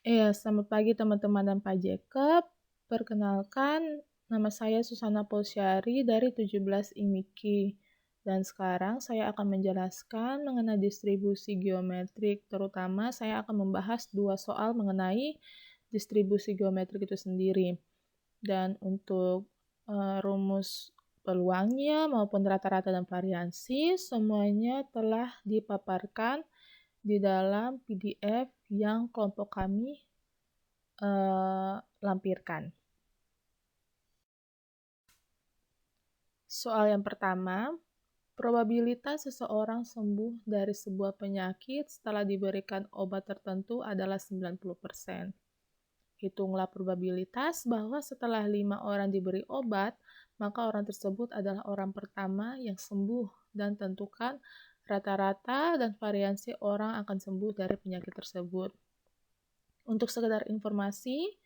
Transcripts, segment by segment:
Iya, selamat pagi teman-teman dan Pak Jacob. Perkenalkan, nama saya Susana Polsyari dari 17 IMIKI. Dan sekarang saya akan menjelaskan mengenai distribusi geometrik, terutama saya akan membahas dua soal mengenai distribusi geometrik itu sendiri. Dan untuk rumus peluangnya maupun rata-rata dan variansi, semuanya telah dipaparkan di dalam PDF yang kelompok kami lampirkan. Soal yang pertama, probabilitas seseorang sembuh dari sebuah penyakit setelah diberikan obat tertentu adalah 90%. Hitunglah probabilitas bahwa setelah 5 orang diberi obat, maka orang tersebut adalah orang pertama yang sembuh dan tentukan rata-rata dan variansi orang akan sembuh dari penyakit tersebut. Untuk sekedar informasi,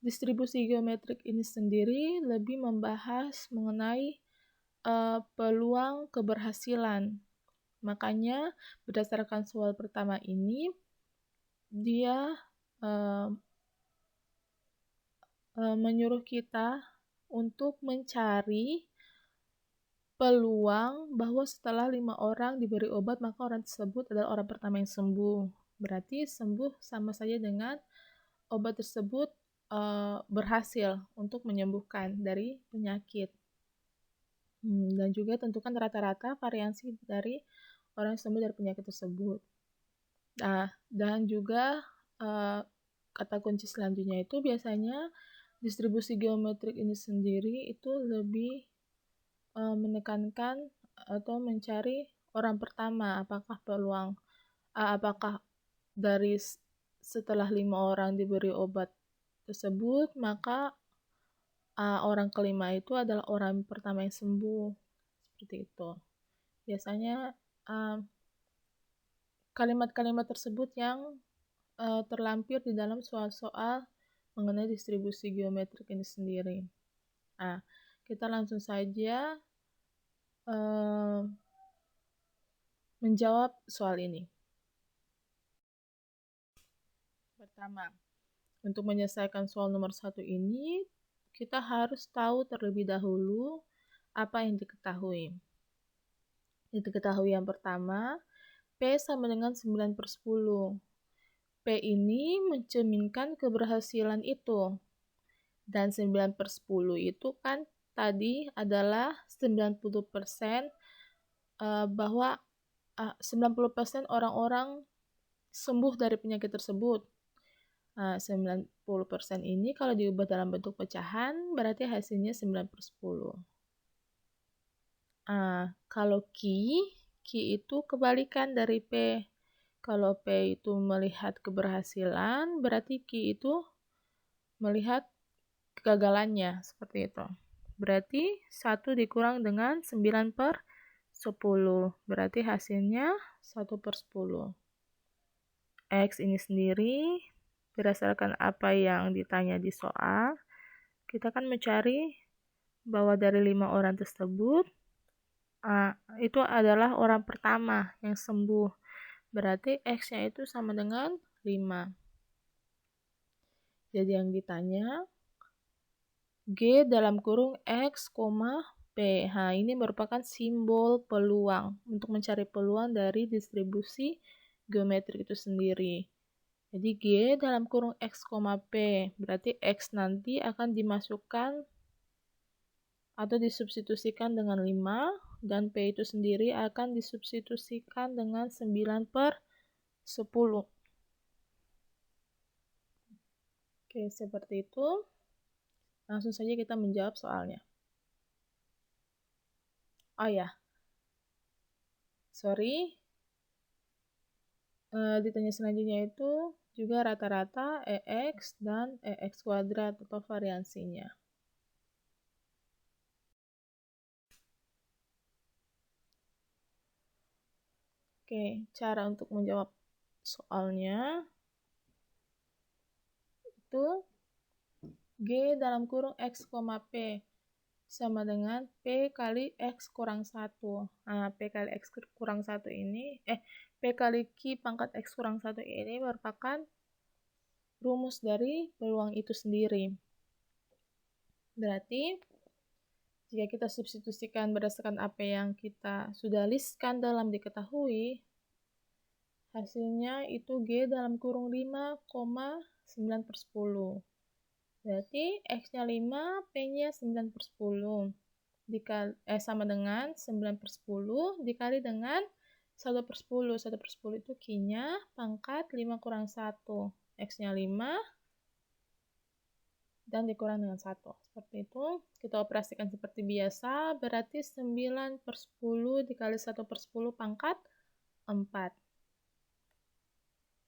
distribusi geometrik ini sendiri lebih membahas mengenai peluang keberhasilan. Makanya berdasarkan soal pertama ini, dia menyuruh kita untuk mencari peluang bahwa setelah 5 orang diberi obat, maka orang tersebut adalah orang pertama yang sembuh. Berarti sembuh sama saja dengan obat tersebut berhasil untuk menyembuhkan dari penyakit. Dan juga tentukan rata-rata variansi dari orang yang sembuh dari penyakit tersebut. Nah, dan juga kata kunci selanjutnya itu biasanya distribusi geometrik ini sendiri itu lebih menekankan atau mencari orang pertama, apakah dari setelah 5 orang diberi obat tersebut, maka orang kelima itu adalah orang pertama yang sembuh. Seperti itu. Biasanya kalimat-kalimat tersebut yang terlampir di dalam soal-soal mengenai distribusi geometrik ini sendiri. Nah, kita langsung saja menjawab soal ini. Pertama, untuk menyelesaikan soal nomor 1 ini, kita harus tahu terlebih dahulu apa yang diketahui. Yang diketahui yang pertama, P sama dengan 9/10. P ini mencerminkan keberhasilan itu. Dan 9/10 itu kan tadi adalah 90% bahwa 90% orang-orang sembuh dari penyakit tersebut. 90% ini kalau diubah dalam bentuk pecahan berarti hasilnya 9/10. Kalau Q itu kebalikan dari P. Kalau P itu melihat keberhasilan, berarti Q itu melihat kegagalannya, seperti itu. Berarti 1 dikurang dengan 9/10. Berarti hasilnya 1/10. X ini sendiri, berdasarkan apa yang ditanya di soal, kita akan mencari bahwa dari 5 orang tersebut, itu adalah orang pertama yang sembuh. Berarti X-nya itu sama dengan 5. Jadi yang ditanya, G dalam kurung X, P. Ini merupakan simbol peluang untuk mencari peluang dari distribusi geometrik itu sendiri. Jadi G dalam kurung X, P. Berarti X nanti akan dimasukkan atau disubstitusikan dengan 5 dan P itu sendiri akan disubstitusikan dengan 9/10. Oke, seperti itu. Langsung saja kita menjawab soalnya. Oh ya, sorry. Ditanya selanjutnya itu juga rata-rata EX dan EX kuadrat atau variansinya. Oke, cara untuk menjawab soalnya itu G dalam kurung X, P sama dengan P kali X kurang 1. P kali X kurang 1 ini, P kali Q pangkat X kurang 1 ini merupakan rumus dari peluang itu sendiri. Berarti, jika kita substitusikan berdasarkan apa yang kita sudah listkan dalam diketahui, hasilnya itu G dalam kurung 5,9/10. Berarti X-nya 5, P-nya 9/10. Sama dengan 9/10 dikali dengan 1/10. 1/10 itu Q-nya pangkat 5 kurang 1. X-nya 5, dan dikurang dengan 1. Seperti itu, kita operasikan seperti biasa, berarti 9/10 dikali 1/10 pangkat 4.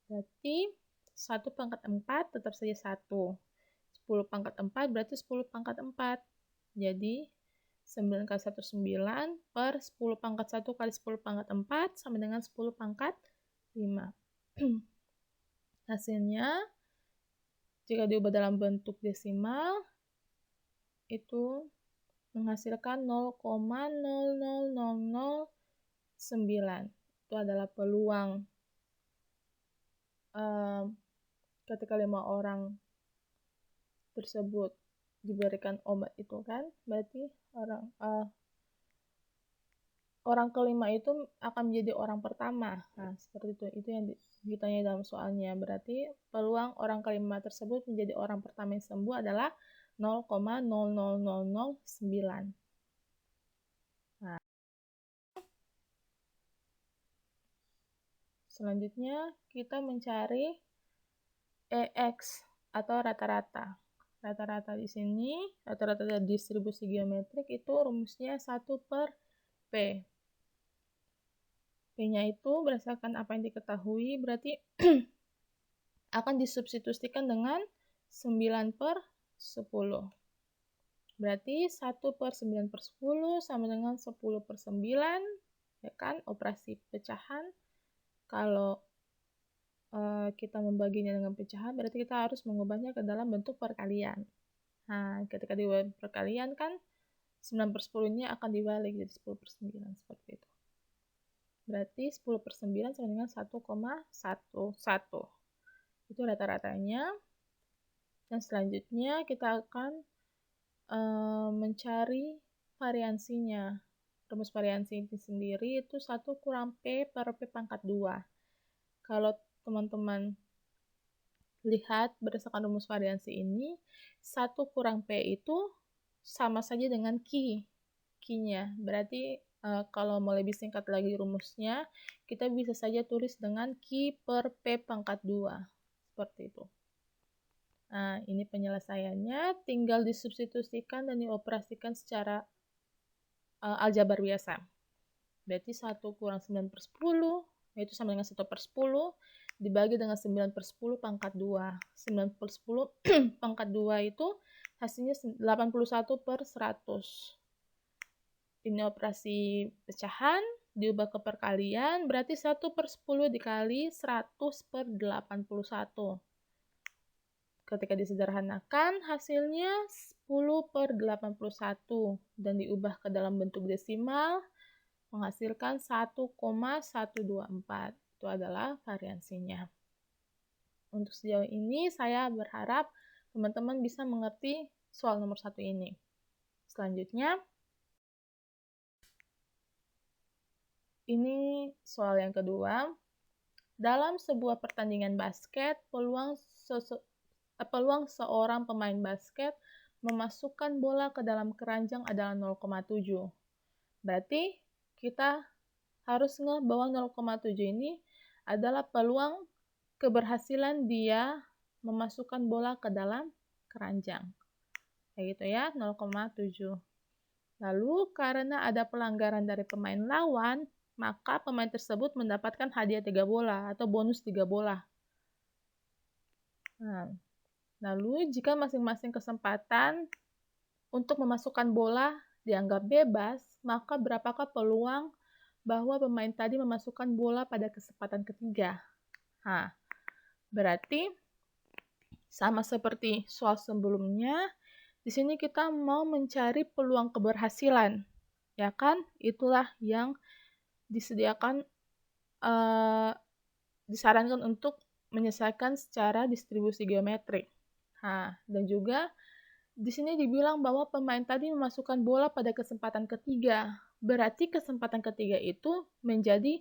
Berarti 1 pangkat 4 tetap saja 1. 10 pangkat 4 berarti 10 pangkat 4. Jadi, 9 kali 1, 9, per 10 pangkat 1 kali 10 pangkat 4 sama dengan 10 pangkat 5. Hasilnya, jika diubah dalam bentuk desimal, itu menghasilkan 0,00009. Itu adalah peluang ketika 5 orang tersebut diberikan obat itu kan, berarti orang kelima itu akan menjadi orang pertama. Nah, seperti itu yang ditanya dalam soalnya. Berarti peluang orang kelima tersebut menjadi orang pertama yang sembuh adalah 0,00009. Nah, selanjutnya kita mencari EX atau rata-rata. Rata-rata di sini, rata-rata dari distribusi geometrik itu rumusnya 1/P. P-nya itu berdasarkan apa yang diketahui, berarti akan disubstitusikan dengan 9/10. Berarti 1/9/10 sama dengan 10/9, ya kan, operasi pecahan. Kalau kita membaginya dengan pecahan, berarti kita harus mengubahnya ke dalam bentuk perkalian. Nah, ketika diubah perkalian kan, 9/10-nya akan dibalik jadi 10/9, seperti itu. Berarti 10/9 sama dengan 1,11. Itu rata-ratanya. Dan selanjutnya kita akan mencari variansinya. Rumus variansi itu sendiri itu 1 kurang P per P pangkat 2. Kalau teman-teman lihat berdasarkan rumus variansi ini, 1 kurang P itu sama saja dengan Q-nya. Berarti kalau mau lebih singkat lagi rumusnya, kita bisa saja tulis dengan Q per P pangkat 2. Seperti itu. Nah, ini penyelesaiannya, tinggal disubstitusikan dan dioperasikan secara aljabar biasa. Berarti 1 kurang 9/10, yaitu sama dengan 1/10, dibagi dengan 9/10 pangkat 2. 9/10 pangkat 2 itu hasilnya 81/100. Ini operasi pecahan, diubah ke perkalian, berarti 1/10 dikali 100/81. Ketika disederhanakan, hasilnya 10/81, dan diubah ke dalam bentuk desimal, menghasilkan 1,124. Itu adalah variansinya. Untuk sejauh ini, saya berharap teman-teman bisa mengerti soal nomor 1 ini. Selanjutnya, ini soal yang kedua. Dalam sebuah pertandingan basket, peluang seorang pemain basket memasukkan bola ke dalam keranjang adalah 0,7. Berarti kita harus ngeh bahwa 0,7 ini adalah peluang keberhasilan dia memasukkan bola ke dalam keranjang. Kayak gitu ya, 0,7. Lalu karena ada pelanggaran dari pemain lawan, maka pemain tersebut mendapatkan hadiah 3 bola atau bonus 3 bola. Nah, lalu jika masing-masing kesempatan untuk memasukkan bola dianggap bebas, maka berapakah peluang bahwa pemain tadi memasukkan bola pada kesempatan ketiga? Nah, berarti sama seperti soal sebelumnya, di sini kita mau mencari peluang keberhasilan, ya kan? Itulah yang disediakan, disarankan untuk menyelesaikan secara distribusi geometrik. Nah, dan juga di sini dibilang bahwa pemain tadi memasukkan bola pada kesempatan ketiga. Berarti kesempatan ketiga itu menjadi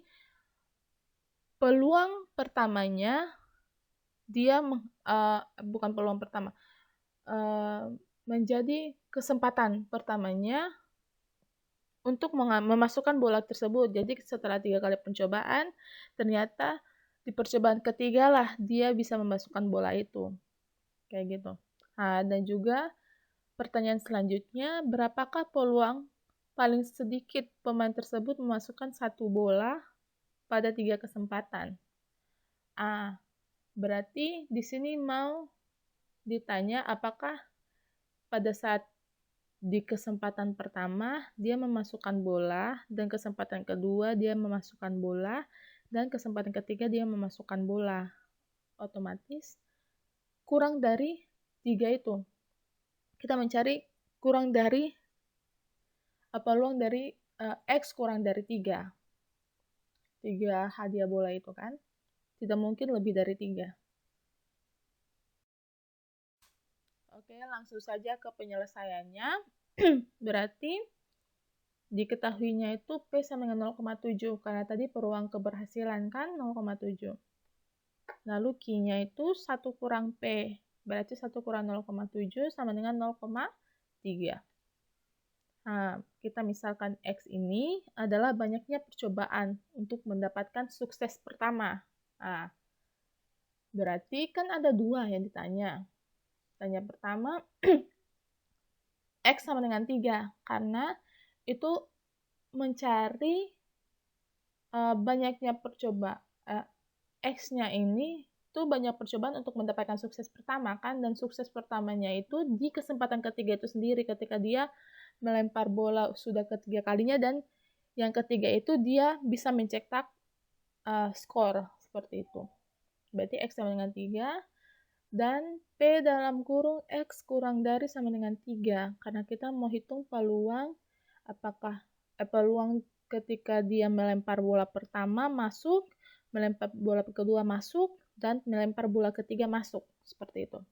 peluang pertamanya dia bukan peluang pertama, menjadi kesempatan pertamanya untuk memasukkan bola tersebut. Jadi setelah 3 kali pencobaan, ternyata di percobaan ketiga lah dia bisa memasukkan bola itu. Kayak gitu. Nah, dan juga pertanyaan selanjutnya, berapakah peluang paling sedikit pemain tersebut memasukkan 1 bola pada 3 kesempatan? Berarti di sini mau ditanya apakah pada saat di kesempatan pertama dia memasukkan bola, dan kesempatan kedua dia memasukkan bola, dan kesempatan ketiga dia memasukkan bola. Otomatis kurang dari 3 itu. Kita mencari kurang dari peluang dari X kurang dari 3. 3 hadiah bola itu kan. Tidak mungkin lebih dari 3. Oke, langsung saja ke penyelesaiannya. Berarti diketahuinya itu P sama dengan 0,7 karena tadi peluang keberhasilan kan 0,7. Lalu Q-nya itu 1 kurang P. Berarti 1 kurang 0,7 sama dengan 0,3. Nah, kita misalkan X ini adalah banyaknya percobaan untuk mendapatkan sukses pertama. Nah, berarti kan ada 2 yang ditanya. Tanya pertama, X sama dengan 3, karena itu mencari banyaknya percobaan. X-nya ini tuh banyak percobaan untuk mendapatkan sukses pertama kan, dan sukses pertamanya itu di kesempatan ketiga itu sendiri ketika dia melempar bola sudah ketiga kalinya, dan yang ketiga itu dia bisa mencetak skor seperti itu. Berarti X sama dengan 3, dan P dalam kurung X kurang dari sama dengan 3, karena kita mau hitung peluang apakah peluang ketika dia melempar bola pertama masuk, melempar bola kedua masuk, dan melempar bola ketiga masuk, seperti itu.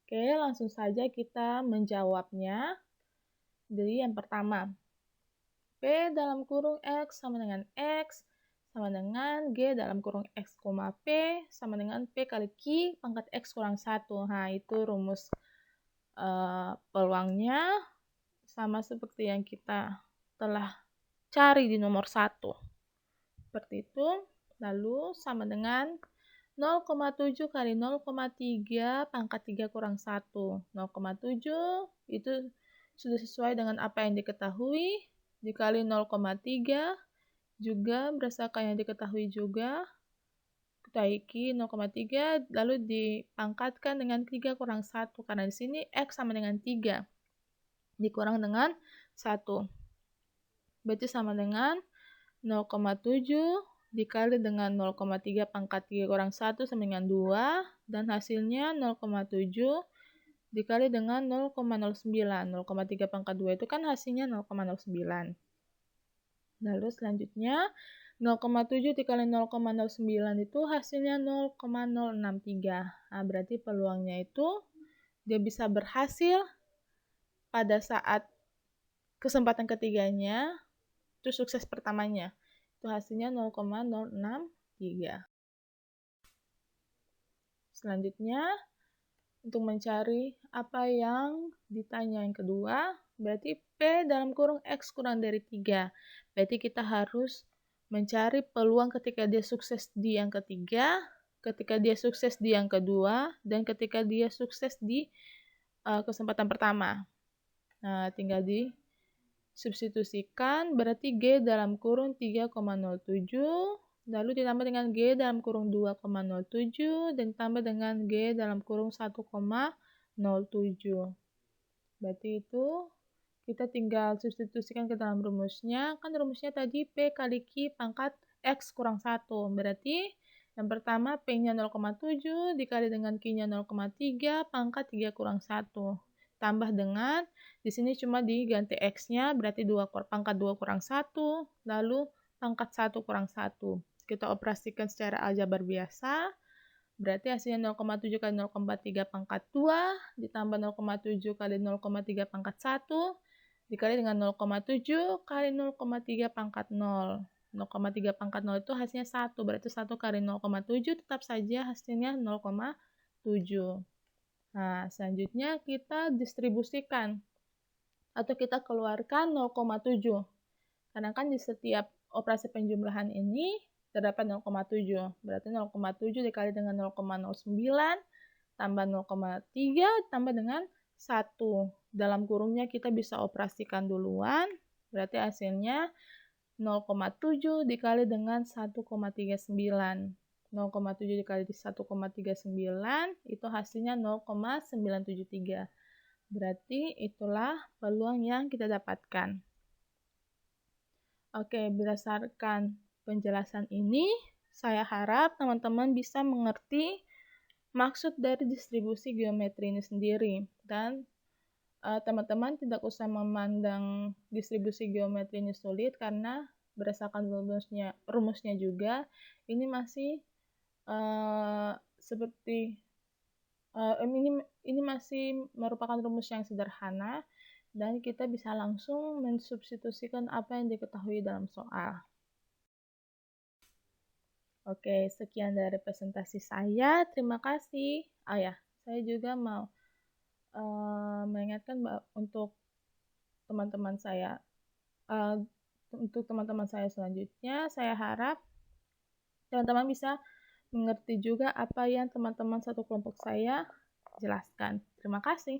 Oke, langsung saja kita menjawabnya. Jadi yang pertama, P dalam kurung X sama dengan X sama dengan G dalam kurung X, P sama dengan P kali Q pangkat X kurang 1. Nah, itu rumus peluangnya sama seperti yang kita telah cari di nomor 1. Seperti itu. Lalu sama dengan 0,7 kali 0,3 pangkat 3 kurang 1. 0,7 itu sudah sesuai dengan apa yang diketahui, dikali 0,3 juga berdasarkan yang diketahui juga, kita iki 0,3 lalu dipangkatkan dengan 3 kurang 1, karena di sini X sama dengan 3 dikurang dengan 1, berarti sama dengan 0,7 dikali dengan 0,3 pangkat 3 kurang 1 sama dengan 2, dan hasilnya 0,7 dikali dengan 0,09. 0,3 pangkat 2 itu kan hasilnya 0,09. Lalu selanjutnya 0,7 dikali 0,09 itu hasilnya 0,063. Nah, berarti peluangnya itu dia bisa berhasil pada saat kesempatan ketiganya, itu sukses pertamanya. Itu hasilnya 0,063. Selanjutnya, untuk mencari apa yang ditanya yang kedua, berarti P dalam kurung X kurang dari 3. Berarti kita harus mencari peluang ketika dia sukses di yang ketiga, ketika dia sukses di yang kedua, dan ketika dia sukses di kesempatan pertama. Nah, tinggal disubstitusikan, berarti G dalam kurung 3,07, lalu ditambah dengan G dalam kurung 2,07, dan ditambah dengan G dalam kurung 1,07. Berarti itu kita tinggal substitusikan ke dalam rumusnya. Kan rumusnya tadi P kali Q pangkat X kurang 1. Berarti yang pertama P-nya 0,7 dikali dengan Q-nya 0,3 pangkat 3 kurang 1. Tambah dengan, di sini cuma diganti X-nya, berarti pangkat 2 kurang 1. Lalu pangkat 1 kurang 1. Kita operasikan secara aljabar biasa, berarti hasilnya 0,7 kali 0,3 pangkat 2, ditambah 0,7 kali 0,3 pangkat 1, dikali dengan 0,7 kali 0,3 pangkat 0. 0,3 pangkat 0 itu hasilnya 1, berarti 1 kali 0,7 tetap saja hasilnya 0,7. Nah, selanjutnya kita distribusikan atau kita keluarkan 0,7. Karena kan di setiap operasi penjumlahan ini terdapat 0,7. Berarti 0,7 dikali dengan 0,09 tambah 0,3 tambah dengan 1. Dalam kurungnya kita bisa operasikan duluan. Berarti hasilnya 0,7 dikali dengan 1,39. 0,7 dikali 1,39 itu hasilnya 0,973. Berarti itulah peluang yang kita dapatkan. Oke, berdasarkan penjelasan ini, saya harap teman-teman bisa mengerti maksud dari distribusi geometri ini sendiri. Dan teman-teman tidak usah memandang distribusi geometri ini sulit karena berdasarkan rumusnya juga, ini masih ini masih merupakan rumus yang sederhana dan kita bisa langsung mensubstitusikan apa yang diketahui dalam soal. Oke, sekian dari presentasi saya. Terima kasih. Saya juga mau mengingatkan untuk teman-teman saya. Untuk teman-teman saya selanjutnya, saya harap teman-teman bisa mengerti juga apa yang teman-teman satu kelompok saya jelaskan. Terima kasih.